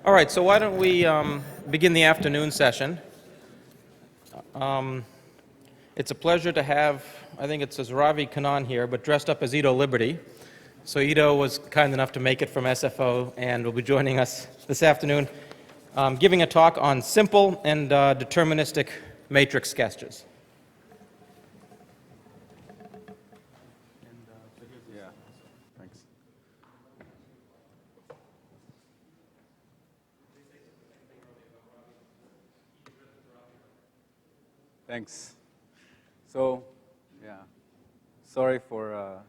All right, so why don't we begin the afternoon session? It's a pleasure to have, I think it says Ravi Kannan here, but dressed up as Ido Liberty. So Ido was kind enough to make it from SFO and will be joining us this afternoon, giving a talk on simple and deterministic matrix sketches. Yeah, thanks. Thanks. So, yeah, sorry for,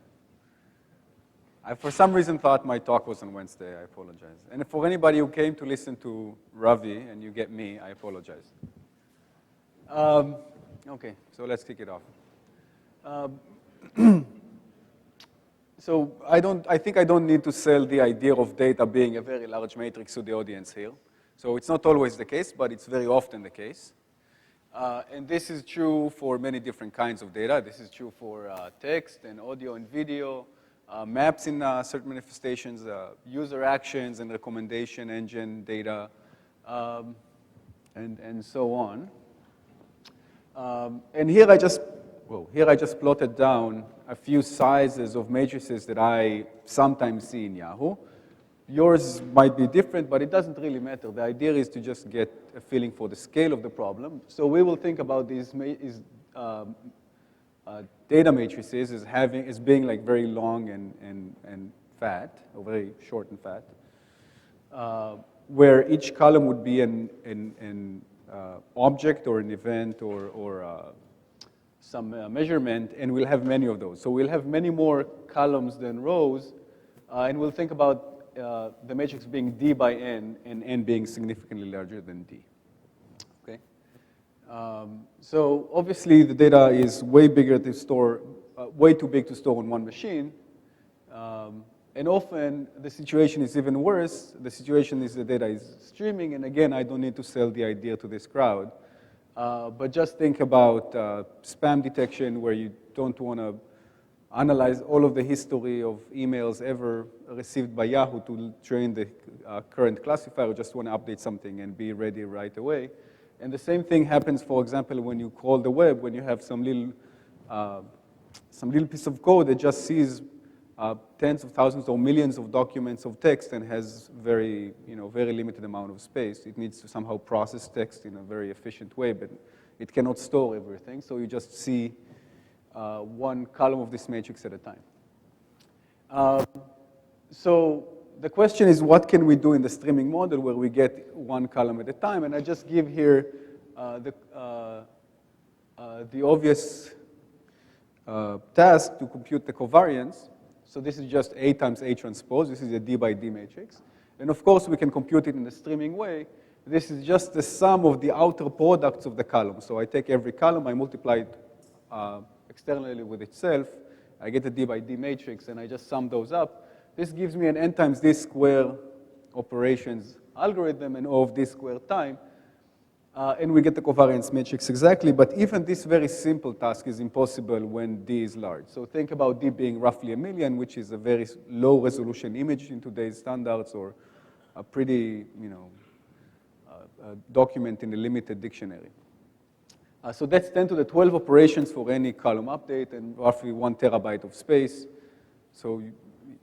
I for some reason thought my talk was on Wednesday. I apologize. And for anybody who came to listen to Ravi and you get me, I apologize. Okay, so let's kick it off. So I think I don't need to sell the idea of data being a very large matrix to the audience here. So it's not always the case, but it's very often the case. And this is true for many different kinds of data. This is true for text and audio and video, maps in certain manifestations, user actions and recommendation engine data, and so on. And here I just plotted down a few sizes of matrices that I sometimes see in Yahoo. Yours might be different, but it doesn't really matter. The idea is to just get a feeling for the scale of the problem. So we will think about these data matrices as being like very long and fat, or very short and fat, where each column would be an object or an event or some measurement, and we'll have many of those. So we'll have many more columns than rows, and we'll think about the matrix being D by N, and N being significantly larger than D. Okay. So obviously the data is way bigger to store, way too big to store on one machine. And often the situation is even worse. The situation is the data is streaming, and again, I don't need to sell the idea to this crowd. But just think about spam detection, where you don't want to analyze all of the history of emails ever received by Yahoo to train the current classifier. Just want to update something and be ready right away. And the same thing happens, for example, when you crawl the web, when you have some little piece of code that just sees tens of thousands or millions of documents of text and has very limited amount of space. It needs to somehow process text in a very efficient way, but it cannot store everything. So you just see one column of this matrix at a time. So the question is, what can we do in the streaming model where we get one column at a time? And I just give here the obvious task to compute the covariance. So this is just A times A transpose. This is a D by D matrix. And of course, we can compute it in the streaming way. This is just the sum of the outer products of the column. So I take every column, I multiply it externally with itself. I get a D by D matrix, and I just sum those up. This gives me an N times D square operations algorithm and O of D square time. And we get the covariance matrix exactly, but even this very simple task is impossible when D is large. So think about D being roughly 1 million, which is a very low resolution image in today's standards, or a pretty, document in a limited dictionary. So that's 10 to the 12 operations for any column update and roughly 1 terabyte of space. So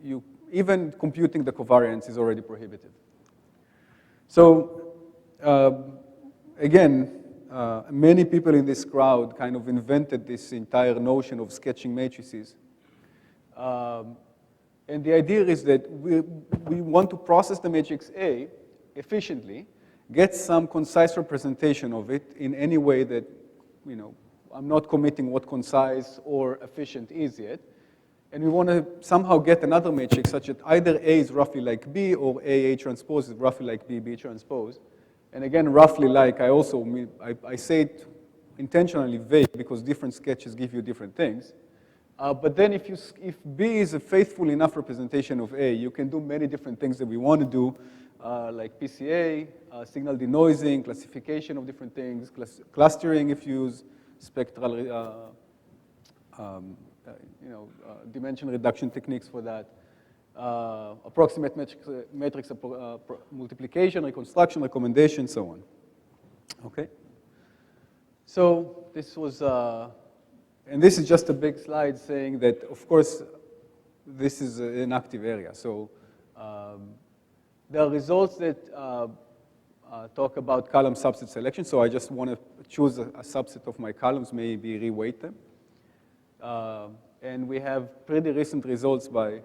you even computing the covariance is already prohibitive. So again, many people in this crowd kind of invented this entire notion of sketching matrices. And the idea is that we want to process the matrix A efficiently, get some concise representation of it in any way that, I'm not committing what concise or efficient is yet. And we want to somehow get another matrix such that either A is roughly like B, or A transpose is roughly like B transpose. And again, roughly like, I say it intentionally vague because different sketches give you different things. But then if B is a faithful enough representation of A, you can do many different things that we want to do, like PCA, signal denoising, classification of different things, clustering if you use spectral, dimension reduction techniques for that. approximate matrix multiplication, reconstruction, recommendation, so on. Okay? So this was, and this is just a big slide saying that, of course, this is an active area. So there are results that talk about column subset selection. So I just want to choose a subset of my columns, maybe reweight them. And we have pretty recent results by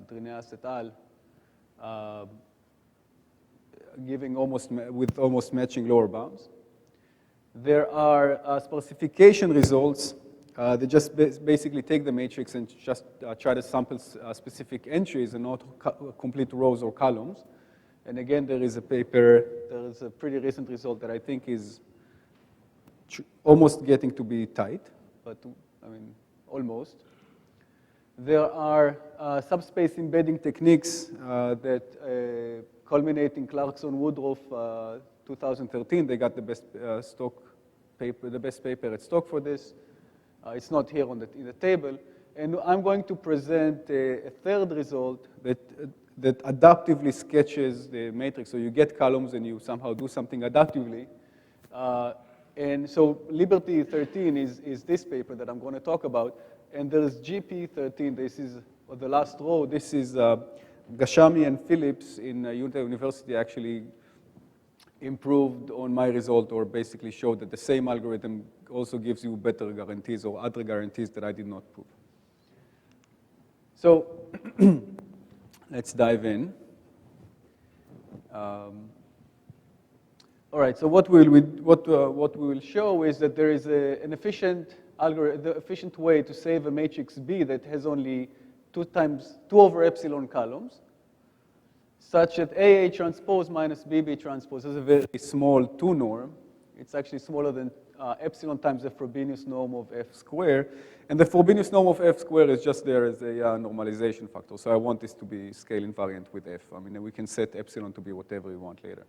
Drineas et al. Giving with almost matching lower bounds. There are sparsification results that just basically take the matrix and just try to sample specific entries and not complete rows or columns. And again, there is a pretty recent result that I think is almost getting to be tight, but I mean, almost. There are subspace embedding techniques that culminate in Clarkson-Woodruff 2013. They got the best paper at Stock for this. It's not here in the table. And I'm going to present a third result that adaptively sketches the matrix. So you get columns and you somehow do something adaptively. And so Liberty 13 is this paper that I'm going to talk about. And there's GP 13. This is the last row. This is Gashami and Phillips in Utah University actually improved on my result, or basically showed that the same algorithm also gives you better guarantees or other guarantees that I did not prove. So let's dive in. All right, so what we will show is that there is an efficient algorithm, the efficient way to save a matrix B that has only 2 over epsilon columns, such that AA transpose minus BB transpose is a very small 2 norm. It's actually smaller than epsilon times the Frobenius norm of F squared. And the Frobenius norm of F squared is just there as a normalization factor. So I want this to be scale invariant with F. I mean, we can set epsilon to be whatever we want later.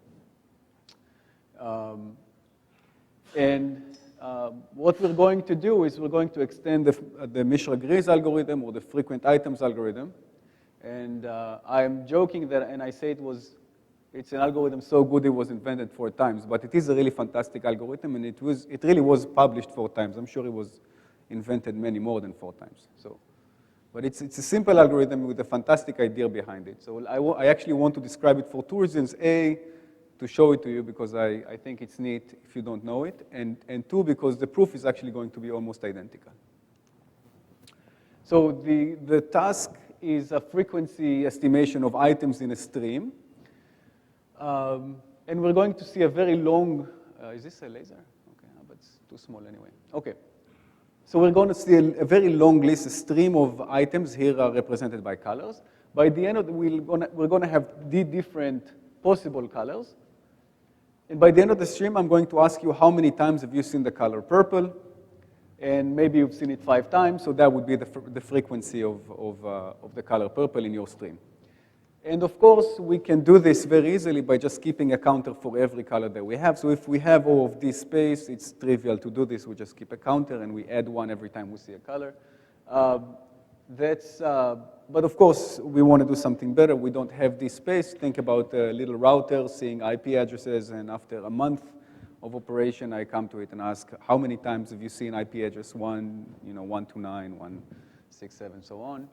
What we're going to do is we're going to extend the Mishra-Gries algorithm or the frequent items algorithm. And I'm joking that, and I say it's an algorithm so good it was invented 4 times, but it is a really fantastic algorithm, and it really was published 4 times. I'm sure it was invented many more than 4 times. So, but it's a simple algorithm with a fantastic idea behind it. So I actually want to describe it for 2 reasons. A, to show it to you because I think it's neat if you don't know it, and 2, because the proof is actually going to be almost identical. So the task is a frequency estimation of items in a stream. And we're going to see a very long, is this a laser? Okay, but it's too small anyway. Okay. So we're going to see a very long list, a stream of items here are represented by colors. By the end of we're going to have the different possible colors. And by the end of the stream, I'm going to ask you how many times have you seen the color purple? And maybe you've seen it 5 times, so that would be the frequency of the color purple in your stream. And of course, we can do this very easily by just keeping a counter for every color that we have. So if we have all of this space, it's trivial to do this. We just keep a counter, and we add 1 every time we see a color. But of course, we want to do something better. We don't have this space. Think about a little router seeing IP addresses, and after a month of operation, I come to it and ask, how many times have you seen IP address 129, 167, so on?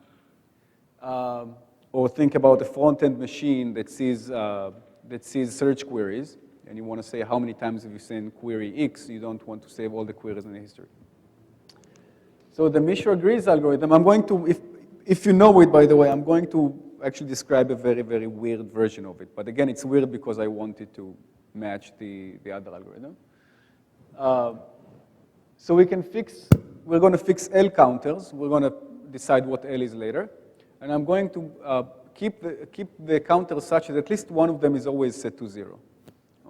Or think about a front-end machine that sees search queries, and you want to say how many times have you seen query X. You don't want to save all the queries in the history. So the Mishra-Gries algorithm, I'm going to, if you know it, by the way, I'm going to actually describe a very, very weird version of it. But again, it's weird because I wanted to match the other algorithm. So we're going to fix L counters. We're going to decide what L is later. And I'm going to keep the counters such that at least one of them is always set to 0.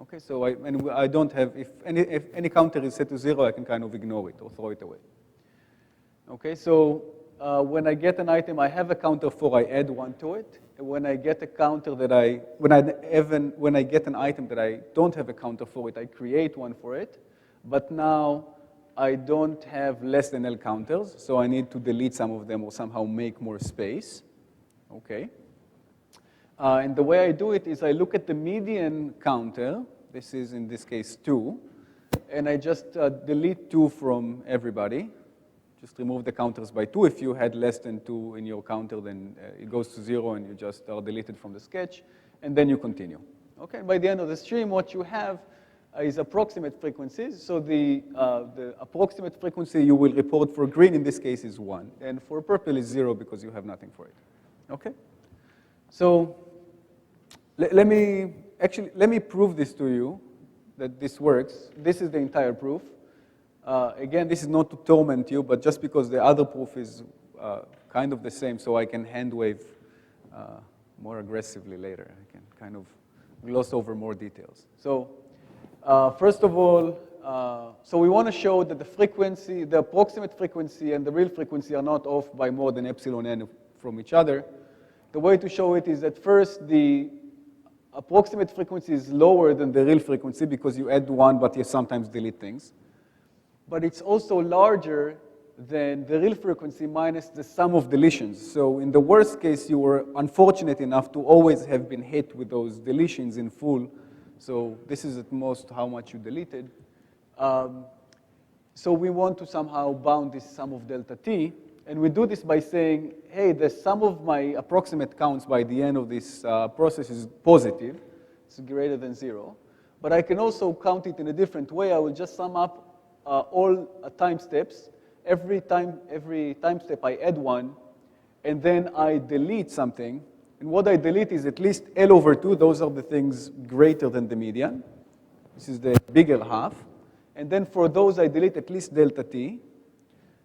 Okay, so I don't have, if any counter is set to 0, I can kind of ignore it or throw it away. Okay, so when I get an item I have a counter for, I add 1 to it. When I get a counter when I get an item that I don't have a counter for it, I create 1 for it. But now I don't have less than L counters, so I need to delete some of them or somehow make more space. Okay. And the way I do it is I look at the median counter. This is, in this case, 2. And I just delete 2 from everybody. Just remove the counters by 2. If you had less than 2 in your counter, then it goes to 0, and you just are deleted from the sketch. And then you continue. Okay. By the end of the stream, what you have is approximate frequencies. So the approximate frequency you will report for green, in this case, is 1. And for purple is 0 because you have nothing for it. Okay? So let me prove this to you, that this works. This is the entire proof. Again, this is not to torment you, but just because the other proof is kind of the same, so I can hand wave more aggressively later. I can kind of gloss over more details. So first of all, so we want to show that the frequency, the approximate frequency and the real frequency are not off by more than epsilon n from each other. The way to show it is that first the approximate frequency is lower than the real frequency because you add 1, but you sometimes delete things. But it's also larger than the real frequency minus the sum of deletions. So in the worst case, you were unfortunate enough to always have been hit with those deletions in full. So this is at most how much you deleted. So we want to somehow bound this sum of delta t. And we do this by saying, hey, the sum of my approximate counts by the end of this process is positive. It's greater than 0. But I can also count it in a different way. I will just sum up all time steps. Every time step, I add 1. And then I delete something. And what I delete is at least L over 2. Those are the things greater than the median. This is the bigger half. And then for those, I delete at least delta t.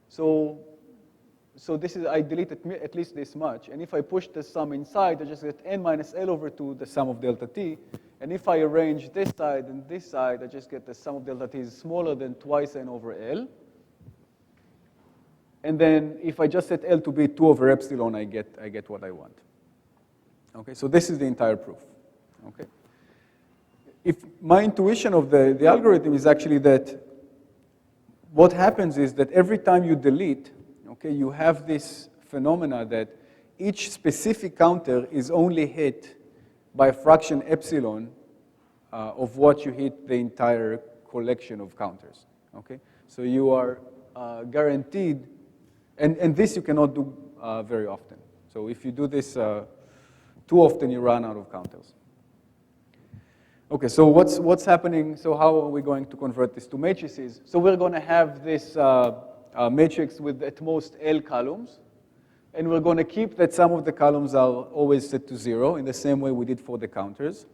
So this is, I delete at least this much. And if I push the sum inside, I just get n minus L over 2, the sum of delta t. And if I arrange this side and this side, I just get the sum of delta t is smaller than twice n over L. And then if I just set L to be 2 over epsilon, I get what I want. Okay, so this is the entire proof. Okay. If my intuition of the algorithm is actually that what happens is that every time you delete, okay, you have this phenomena that each specific counter is only hit by a fraction epsilon of what you hit the entire collection of counters. Okay, so you are guaranteed, and this you cannot do very often. So if you do this too often, you run out of counters. Okay, so what's happening? So how are we going to convert this to matrices? So we're going to have this matrix with at most L columns. And we're going to keep that some of the columns are always set to 0 in the same way we did for the counters.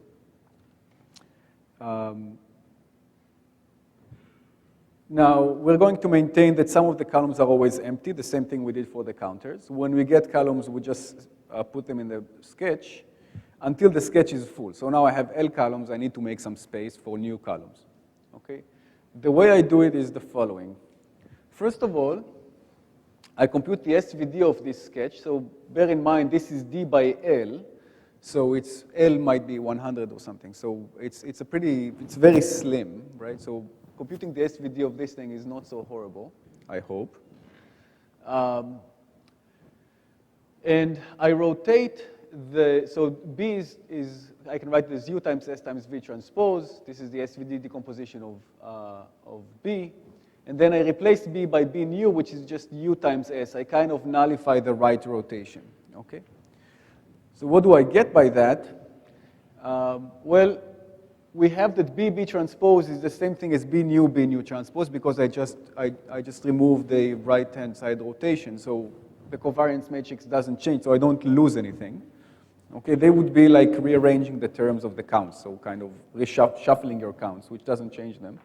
Now, we're going to maintain that some of the columns are always empty, the same thing we did for the counters. When we get columns, we just put them in the sketch until the sketch is full. So now I have L columns. I need to make some space for new columns. Okay? The way I do it is the following. First of all, I compute the SVD of this sketch. So bear in mind, this is D by L. So it's L might be 100 or something. So it's very slim, right? So computing the SVD of this thing is not so horrible, I hope. And I rotate so B is I can write this U times S times V transpose. This is the SVD decomposition of B. And then I replace B by B nu, which is just U times S. I kind of nullify the right rotation, okay? So what do I get by that? Well, we have that B transpose is the same thing as B nu transpose because I just remove the right-hand side rotation. So the covariance matrix doesn't change, so I don't lose anything. Okay, they would be like rearranging the terms of the counts, so kind of reshuffling your counts, which doesn't change them.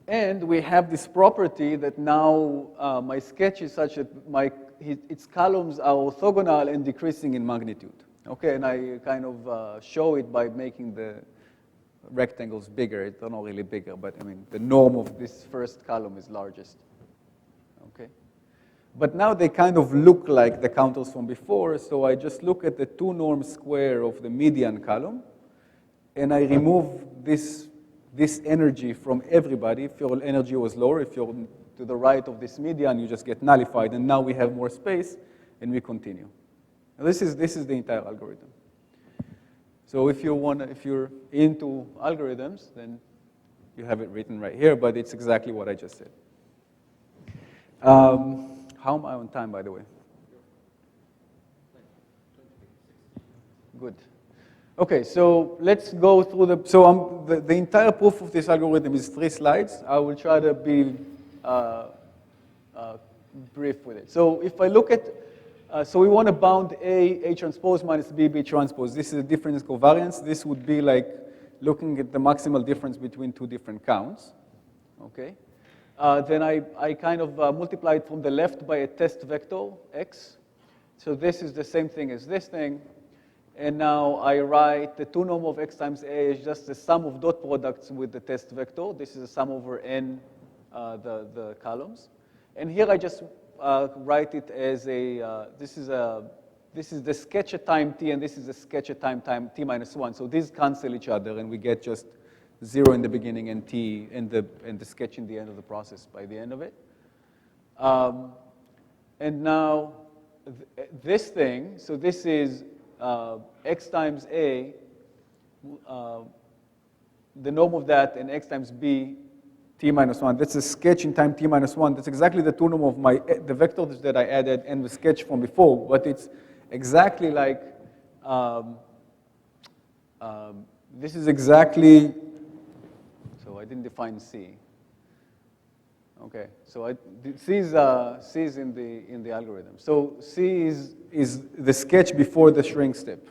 And we have this property that now my sketch is such that its columns are orthogonal and decreasing in magnitude. Okay, and I kind of show it by making the rectangles bigger. They're not really bigger, but I mean, the norm of this first column is largest. Okay. But now they kind of look like the counters from before, so I just look at the 2 norm square of the median column, and I remove this energy from everybody. If your energy was lower, if your to the right of this median, you just get nullified, and now we have more space, and we continue. Now this is the entire algorithm. So if you're into algorithms, then you have it written right here, but it's exactly what I just said. How am I on time, by the way? Good. Okay, so let's go through the entire proof of this algorithm is 3 slides. I will try to be brief with it. So if I look at, so we want to bound A transpose minus B transpose. This is a difference covariance. This would be like looking at the maximal difference between 2 different counts. Okay. Then I kind of multiplied from the left by a test vector, x. So this is the same thing as this thing. And now I write the 2 norm of x times A is just the sum of dot products with the test vector. This is a sum over n, the columns. And here I just write it as a, this is the sketch at time t, and this is the sketch at time t minus 1. So these cancel each other, and we get just 0 in the beginning and t and the sketch in the end of the process by the end of it. And now this thing, so this is x times A, the norm of that, and x times B, t minus 1. That's a sketch in time t minus 1. That's exactly the 2 norm of the vectors that I added and the sketch from before, but it's exactly like, this is exactly, so I didn't define C. Okay, so C is in the algorithm. So C is the sketch before the shrink step.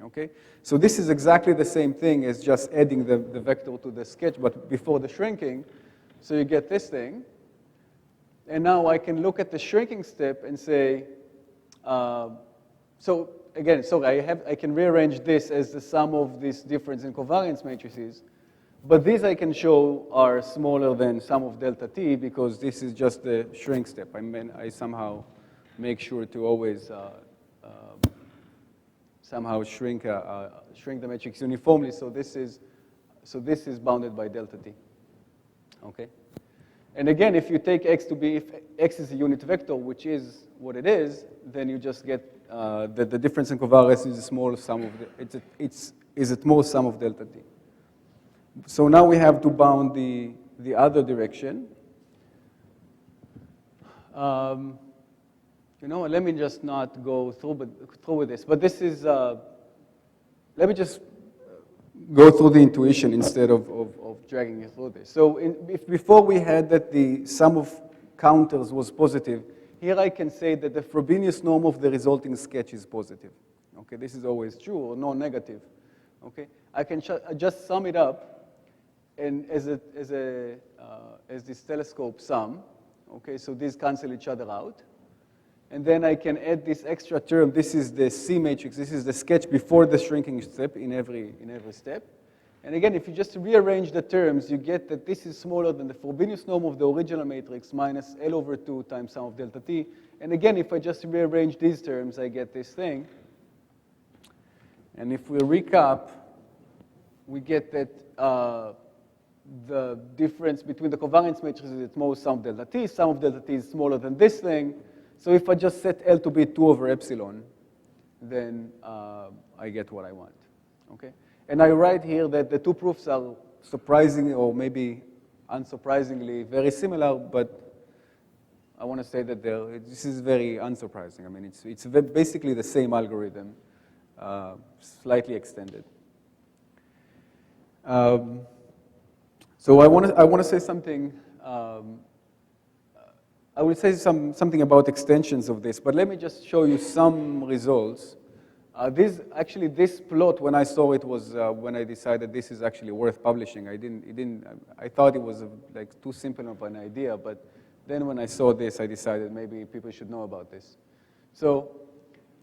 Okay, so this is exactly the same thing as just adding the vector to the sketch, but before the shrinking. So you get this thing, and now I can look at the shrinking step and say, so again, sorry, I can rearrange this as the sum of this difference in covariance matrices. But these I can show are smaller than sum of delta t because this is just the shrink step. I mean, I somehow make sure to always somehow shrink the matrix uniformly. So this is bounded by delta t. Okay. And again, if you take x to be, if x is a unit vector, which is what it is, then you just get the difference in covariance is a small sum of is at most sum of delta t. So now we have to bound the other direction. You know, let me just not go through with this. But this is, let me just go through the intuition instead of dragging you through this. So if before we had that the sum of counters was positive, here I can say that the Frobenius norm of the resulting sketch is positive. Okay, this is always true or non-negative. Okay, I can just sum it up, and as this telescope sum. Okay, so these cancel each other out. And then I can add this extra term. This is the C matrix. This is the sketch before the shrinking step in every step. And again, if you just rearrange the terms, you get that this is smaller than the Frobenius norm of the original matrix minus L over 2 times sum of delta t. And again, if I just rearrange these terms, I get this thing. And if we recap, we get that the difference between the covariance matrices is at most sum of delta t. Sum of delta t is smaller than this thing. So if I just set L to be 2 over epsilon, then I get what I want. Okay? And I write here that the two proofs are surprisingly, or maybe unsurprisingly, very similar, but I want to say that this is very unsurprising. I mean, it's basically the same algorithm, slightly extended. So I want to say something. I will say something about extensions of this, but let me just show you some results. This plot, when I saw it, was when I decided this is actually worth publishing. I thought it was like too simple of an idea, but then when I saw this, I decided maybe people should know about this. So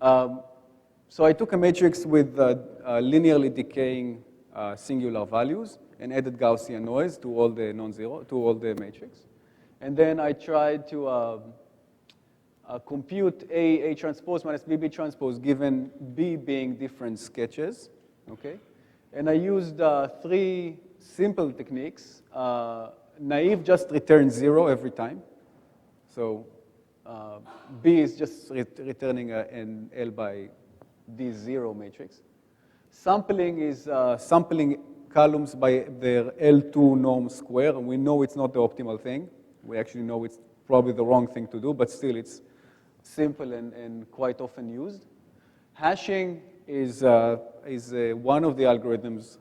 I took a matrix with linearly decaying singular values and added Gaussian noise to all the to all the matrix. And then I tried to compute A transpose minus B transpose given B being different sketches, okay? And I used 3 simple techniques. Naive just returns 0 every time. So B is just returning an L by D0 matrix. Sampling is sampling columns by their L2 norm square, and we know it's not the optimal thing. We actually know it's probably the wrong thing to do, but still it's simple and quite often used. Hashing is one of the algorithms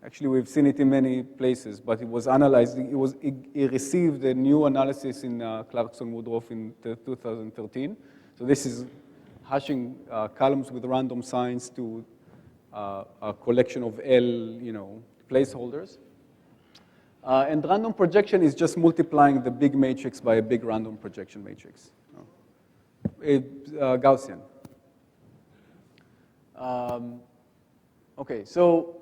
actually we've seen it in many places, but it was analyzed, it received a new analysis in Clarkson-Woodruff in 2013. So this is hashing columns with random signs to a collection of L, placeholders. And random projection is just multiplying the big matrix by a big random projection matrix. Gaussian. Okay, so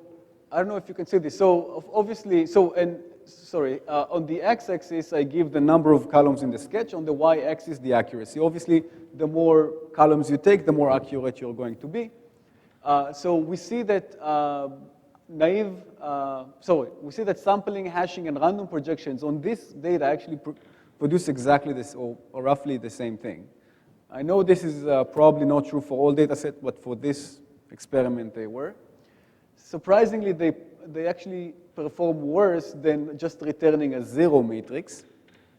I don't know if you can see this. So obviously, on the x-axis, I give the number of columns in the sketch. On the y-axis, the accuracy. Obviously, the more columns you take, the more accurate you're going to be. So we see that we see that sampling, hashing, and random projections on this data actually produce exactly this, or roughly the same thing. I know this is probably not true for all data sets, but for this experiment they were. Surprisingly, they actually perform worse than just returning a zero matrix.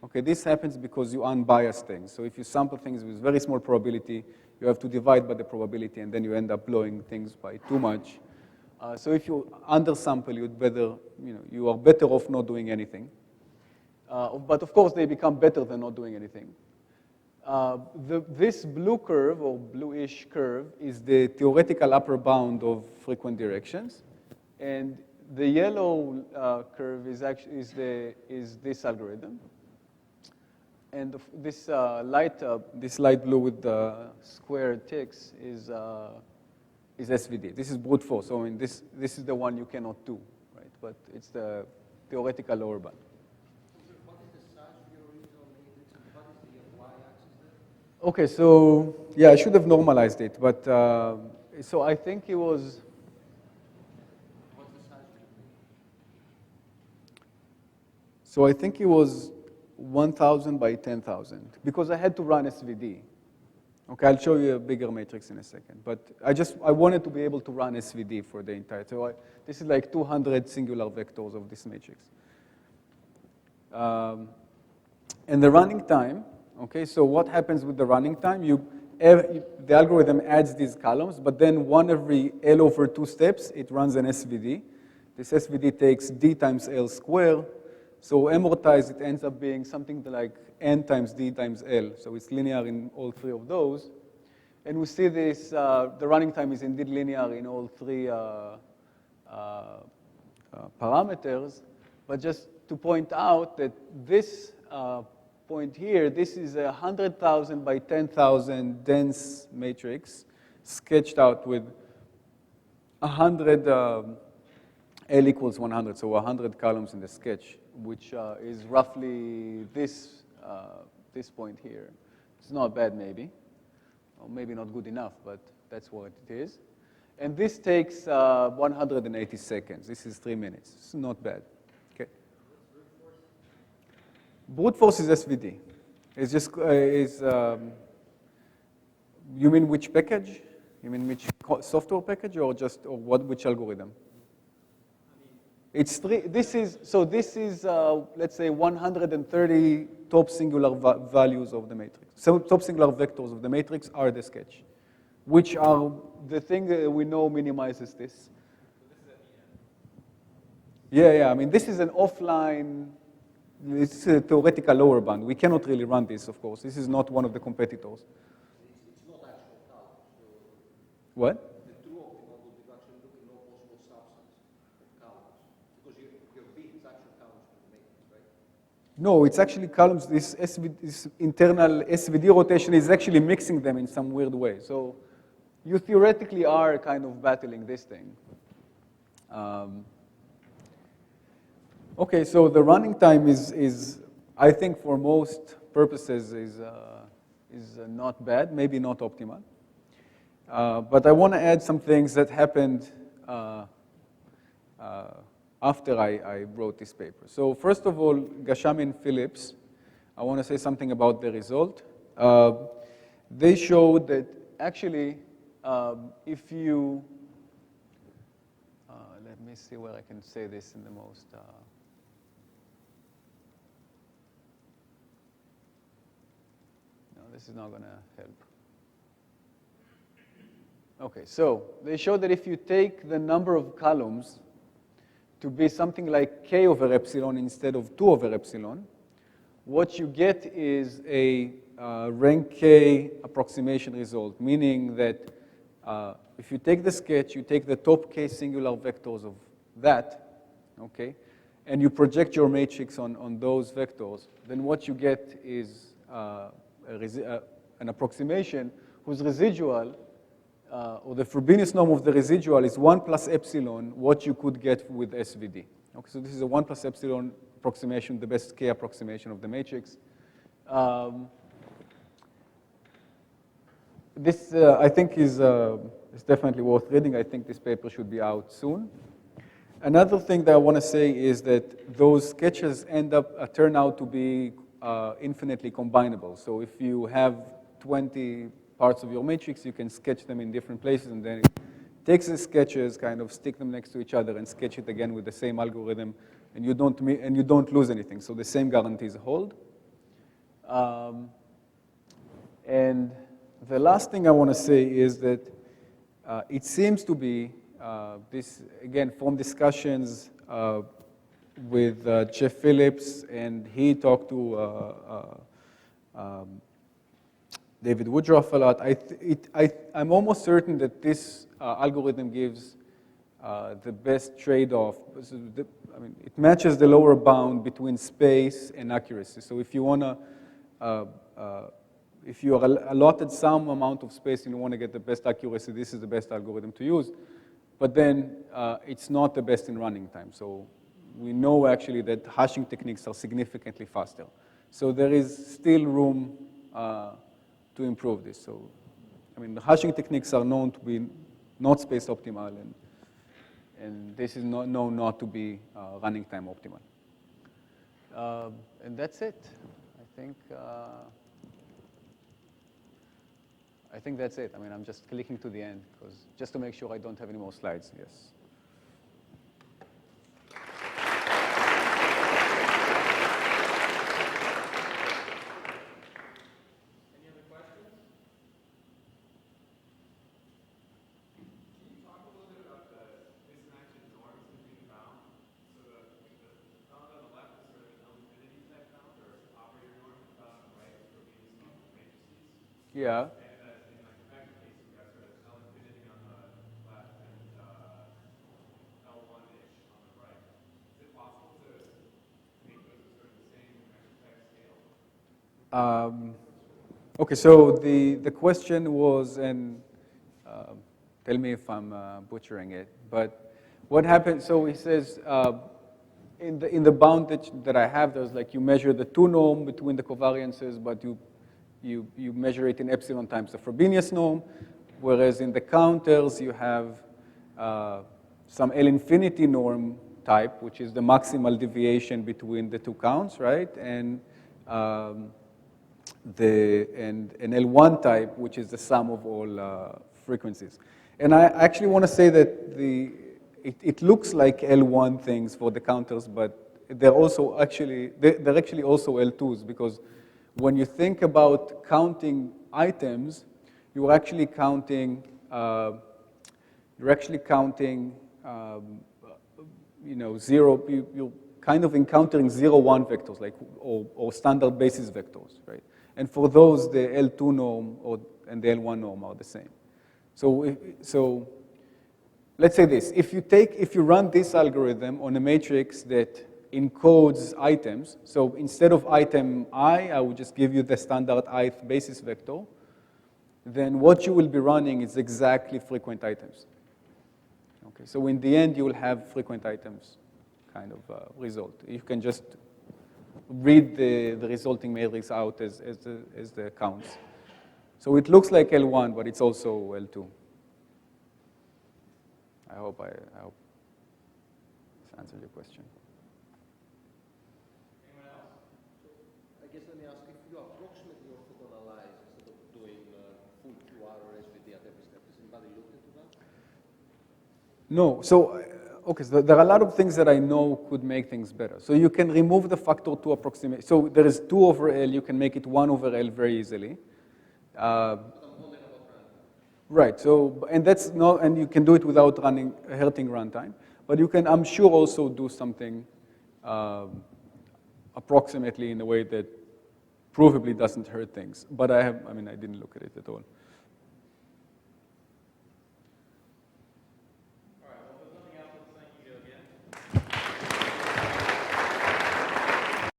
Okay, this happens because you unbias things. So if you sample things with very small probability, you have to divide by the probability, and then you end up blowing things by too much. So if you undersample, you are better off not doing anything. But of course, they become better than not doing anything. This blue curve, or bluish curve, is the theoretical upper bound of frequent directions, and the yellow curve is this algorithm, and this light blue with the square ticks is SVD. This is brute force. So I mean, this is the one you cannot do, right? But it's the theoretical lower bound. Okay, so yeah, I should have normalized it, but so I think it was. What's the size? So I think it was 1,000 by 10,000 because I had to run SVD. Okay, I'll show you a bigger matrix in a second, but I wanted to be able to run SVD for the entire. So this is like 200 singular vectors of this matrix, and the running time. Okay, so what happens with the running time? The algorithm adds these columns, but then one every L over 2 steps, it runs an SVD. This SVD takes D times L squared. So amortized, it ends up being something like N times D times L. So it's linear in all three of those. And we see this, the running time is indeed linear in all three parameters. But just to point out that this point here, this is a 100,000 by 10,000 dense matrix sketched out with 100 L equals 100, so 100 columns in the sketch, which is roughly this point here. It's not bad, maybe, or maybe not good enough, but that's what it is. And this takes 180 seconds. This is 3 minutes. It's not bad. Brute force is SVD. It's just, you mean which package? You mean which software package, or which algorithm? It's three. This is let's say 130 top singular values of the matrix. So top singular vectors of the matrix are the sketch, which are the thing that we know minimizes this. Yeah. I mean, this is an offline. This is a theoretical lower bound. We cannot really run this, of course. This is not one of the competitors. It's not actual columns. So what? The true optimal would be actually look at no possible substance of columns. Because your B is actual columns to the matrix, right? No, it's actually columns. This internal SVD rotation is actually mixing them in some weird way. So you theoretically are kind of battling this thing. Okay, so the running time is I think for most purposes is not bad, maybe not optimal. But I want to add some things that happened after I wrote this paper. So first of all, Gasham and Phillips I want to say something about the result. They showed that actually, if you, let me see where I can say this in the most, no, this is not going to help. Okay, so they showed that if you take the number of columns to be something like k over epsilon instead of 2 over epsilon, what you get is a rank k approximation result, meaning that if you take the sketch, you take the top k singular vectors of that, okay, and you project your matrix on those vectors, then what you get is an approximation whose residual, or the Frobenius norm of the residual is 1 plus epsilon, what you could get with SVD. Okay, so this is a 1 plus epsilon approximation, the best K approximation of the matrix. This, I think, is definitely worth reading. I think this paper should be out soon. Another thing that I want to say is that those sketches turn out to be infinitely combinable. So if you have 20 parts of your matrix, you can sketch them in different places, and then it takes the sketches, kind of stick them next to each other, and sketch it again with the same algorithm, and you don't lose anything. So the same guarantees hold. And the last thing I want to say is that it seems to be this, again, from discussions with Jeff Phillips, and he talked to David Woodruff a lot. I'm almost certain that this algorithm gives the best trade-off. I mean, it matches the lower bound between space and accuracy. So if you want to, if you are allotted some amount of space and you want to get the best accuracy, this is the best algorithm to use. But then it's not the best in running time. So we know actually that hashing techniques are significantly faster. So there is still room to improve this. So, I mean, the hashing techniques are known to be not space optimal, and this is known not to be running time optimal. And that's it. I think that's it. I mean, I'm just clicking to the end, because just to make sure I don't have any more slides. Yes. Yeah. Okay, so the question was, and tell me if I'm butchering it, but what happened, so he says, in the bound that I have, there's like you measure the 2 norm between the covariances, but you measure it in epsilon times the Frobenius norm, whereas in the counters you have some L infinity norm type, which is the maximal deviation between the 2 counts, right? And an L1 type, which is the sum of all frequencies. And I actually want to say that it looks like L1 things for the counters, but they're actually also L2s, because when you think about counting items, you're actually counting zero. You're kind of encountering 0, 1 vectors, like or standard basis vectors, right? And for those, the L2 norm and the L1 norm are the same. So let's say this: if you run this algorithm on a matrix that encodes items, so instead of item I would just give you the standard ith basis vector, then what you will be running is exactly frequent items. Okay, so in the end, you will have frequent items kind of result. You can just read the resulting matrix out as the counts. So it looks like L1, but it's also L2. I hope this answers your question. Anyone else? guess let me ask, if you approximately orthogonalize instead of doing full QR or SVD at every step, has anybody looked into that? No, so, okay, so there are a lot of things that I know could make things better. So you can remove the factor 2 approximation. So there is 2 over L, you can make it 1 over L very easily. Right, so, and that's not, and you can do it without hurting runtime. But you can, I'm sure, also do something approximately in a way that provably doesn't hurt things. But I didn't look at it at all.